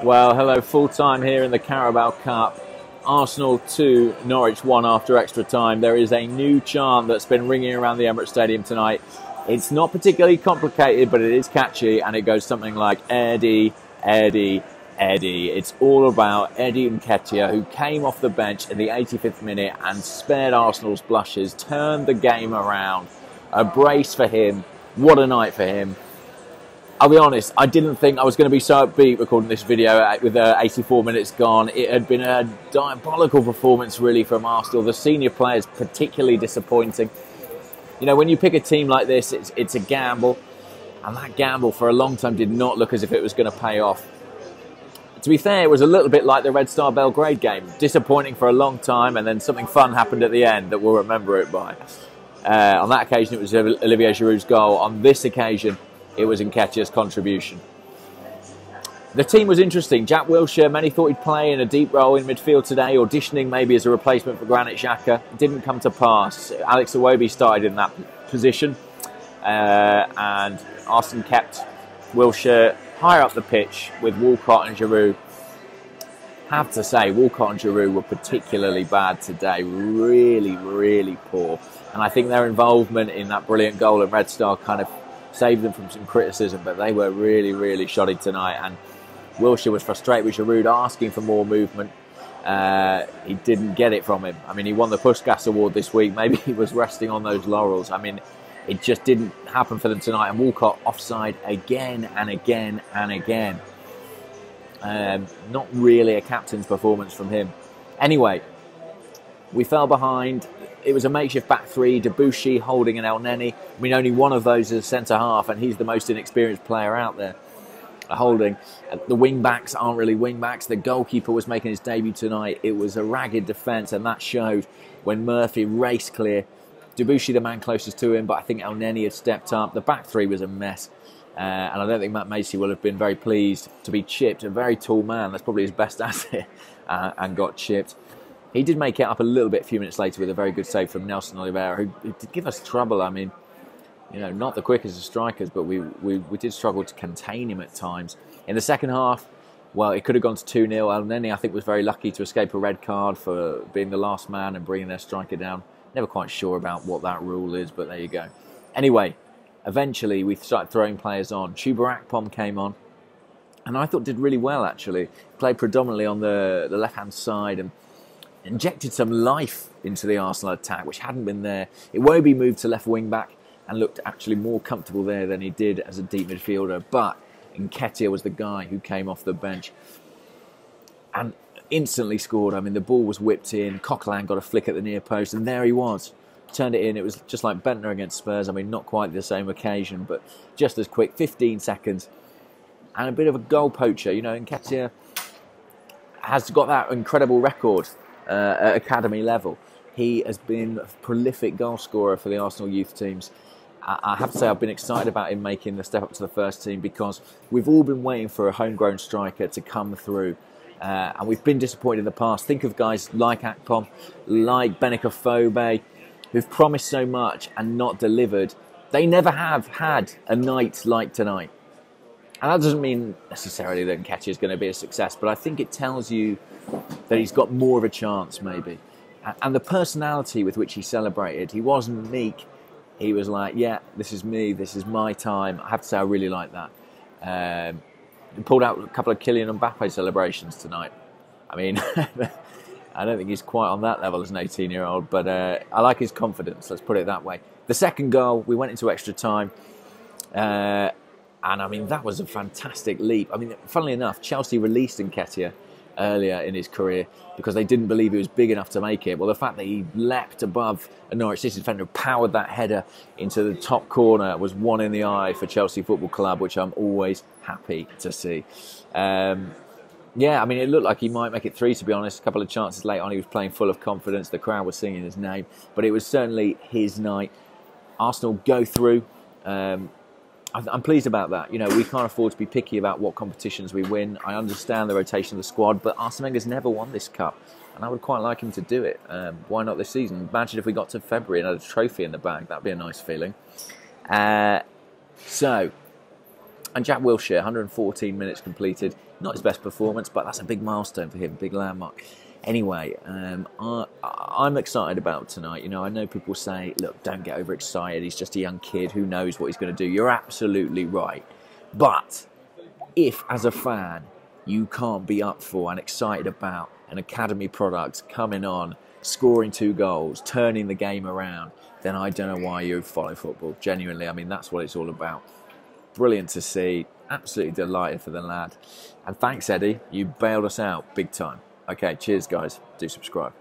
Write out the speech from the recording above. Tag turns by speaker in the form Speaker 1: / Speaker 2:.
Speaker 1: Well, hello, full time here in the Carabao Cup. Arsenal 2, Norwich 1 after extra time. There is a new chant that's been ringing around the Emirates Stadium tonight. It's not particularly complicated, but it is catchy, and it goes something like Eddie, Eddie, Eddie. It's all about Eddie Nketiah, who came off the bench in the 85th minute and spared Arsenal's blushes, turned the game around. A brace for him. What a night for him. I'll be honest, I didn't think I was going to be so upbeat recording this video with 84 minutes gone. It had been a diabolical performance, really, from Arsenal. The senior players particularly disappointing. You know, when you pick a team like this, it's a gamble. And that gamble for a long time did not look as if it was going to pay off. To be fair, it was a little bit like the Red Star Belgrade game. Disappointing for a long time, and then something fun happened at the end that we'll remember it by. On that occasion, it was Olivier Giroud's goal. On this occasion, it was Nketiah's contribution. The team was interesting. Jack Wilshere, many thought he'd play in a deep role in midfield today, auditioning maybe as a replacement for Granit Xhaka. It didn't come to pass. Alex Iwobi started in that position, and Arsenal kept Wilshere higher up the pitch with Walcott and Giroud. Have to say, Walcott and Giroud were particularly bad today. Really, really poor. And I think their involvement in that brilliant goal at Red Star kind of saved them from some criticism, but they were really, really shoddy tonight. And Wilshere was frustrated with Giroud asking for more movement. He didn't get it from him. I mean, he won the Puskás Award this week. Maybe he was resting on those laurels. I mean, it just didn't happen for them tonight. And Walcott offside again and again and again. Not really a captain's performance from him. Anyway, we fell behind. It was a makeshift back three, Debuchy holding an El Neni. I mean, only one of those is centre-half, and he's the most inexperienced player out there holding. The wing-backs aren't really wing-backs. The goalkeeper was making his debut tonight. It was a ragged defence, and that showed when Murphy raced clear. Debuchy, the man closest to him, but I think El Neni had stepped up. The back three was a mess, and I don't think Matt Macey will have been very pleased to be chipped. A very tall man, that's probably his best asset, and got chipped. He did make it up a little bit a few minutes later with a very good save from Nelson Oliveira, who did give us trouble. I mean, you know, not the quickest of strikers, but we did struggle to contain him at times. In the second half, well, it could have gone to 2-0. El Neni, I think, was very lucky to escape a red card for being the last man and bringing their striker down. Never quite sure about what that rule is, but there you go. Anyway, eventually we started throwing players on. Chuba Akpom came on, and I thought did really well, actually. Played predominantly on the left-hand side and injected some life into the Arsenal attack, which hadn't been there. Iwobi moved to left wing back and looked actually more comfortable there than he did as a deep midfielder. But Nketiah was the guy who came off the bench and instantly scored. I mean, the ball was whipped in. Coquelin got a flick at the near post, and there he was. Turned it in. It was just like Bentner against Spurs. I mean, not quite the same occasion, but just as quick. 15 seconds. And a bit of a goal poacher. You know, Nketiah has got that incredible record at academy level. He has been a prolific goal scorer for the Arsenal youth teams. I have to say I've been excited about him making the step up to the first team, because we've all been waiting for a homegrown striker to come through. And we've been disappointed in the past. Think of guys like Akpom, like Benica Fobe, who've promised so much and not delivered. They never have had a night like tonight. And that doesn't mean necessarily that Nketiah is going to be a success, but I think it tells you that he's got more of a chance, maybe. And the personality with which he celebrated, he wasn't meek. He was like, yeah, this is me, this is my time. I have to say, I really like that. He pulled out a couple of Kylian Mbappe celebrations tonight. I mean, I don't think he's quite on that level as an 18-year-old, but I like his confidence, let's put it that way. The second goal, we went into extra time. And I mean, that was a fantastic leap. I mean, funnily enough, Chelsea released Nketiah earlier in his career because they didn't believe he was big enough to make it. Well, the fact that he leapt above a Norwich City defender, powered that header into the top corner, was one in the eye for Chelsea Football Club, which I'm always happy to see. Yeah, I mean, it looked like he might make it 3, to be honest. A couple of chances late on, he was playing full of confidence. The crowd was singing his name, but it was certainly his night. Arsenal go through. I'm pleased about that. You know, we can't afford to be picky about what competitions we win. I understand the rotation of the squad, but Arsene Wenger's never won this cup, and I would quite like him to do it. Why not this season? Imagine if we got to February and had a trophy in the bag. That'd be a nice feeling. So, And Jack Wilshere, 114 minutes completed. Not his best performance, but that's a big milestone for him, big landmark. Anyway, I'm excited about tonight. You know, I know people say, look, don't get overexcited. He's just a young kid. Who knows what he's going to do? You're absolutely right. But if, as a fan, you can't be up for and excited about an academy product coming on, scoring 2 goals, turning the game around, then I don't know why you follow football. Genuinely, I mean, that's what it's all about. Brilliant to see. Absolutely delighted for the lad. And thanks, Eddie. You bailed us out big time. Okay, cheers, guys. Do subscribe.